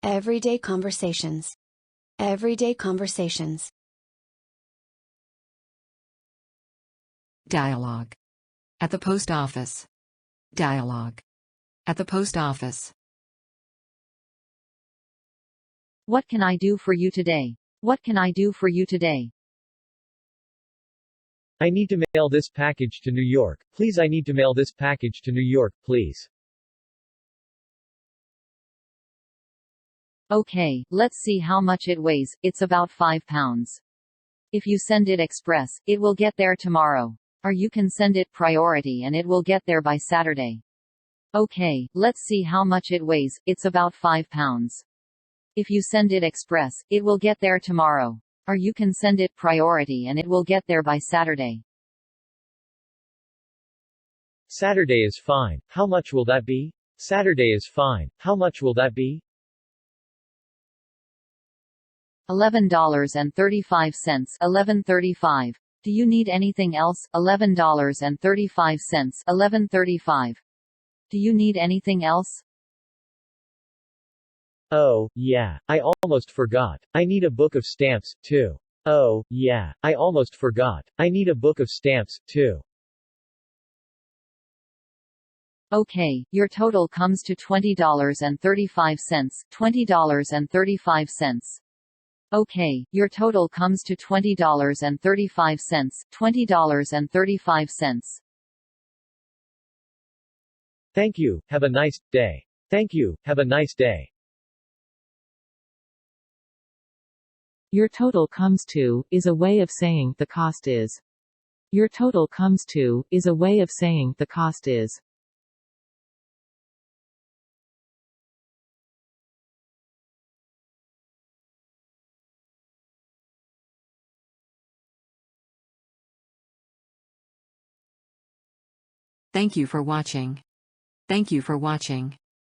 Everyday conversations. Everyday conversations. Dialogue. At the post office. Dialogue. At the post office. What can I do for you today? What can I do for you today? I need to mail this package to New York. Please, I need to mail this package to New York, please. Okay, let's see how much it weighs. It's about 5 pounds. If you send it express, it will get there tomorrow. Or you can send it priority and it will get there by Saturday. Okay, let's see how much it weighs. It's about 5 pounds. If you send it express, it will get there tomorrow. Or you can send it priority and it will get there by Saturday. Saturday is fine. How much will that be? Saturday is fine. How much will that be? $11.35. $11.35. Do you need anything else? $11.35. $11.35. Do you need anything else? Oh, yeah. I almost forgot. I need a book of stamps, too. Oh, yeah. I almost forgot. I need a book of stamps, too. Okay, your total comes to $20.35. $20.35. Okay, your total comes to $20.35. $20.35. Thank you. Have a nice day. Thank you. Have a nice day. Your total comes to is a way of saying the cost is. Your total comes to is a way of saying the cost is. Thank you for watching. Thank you for watching.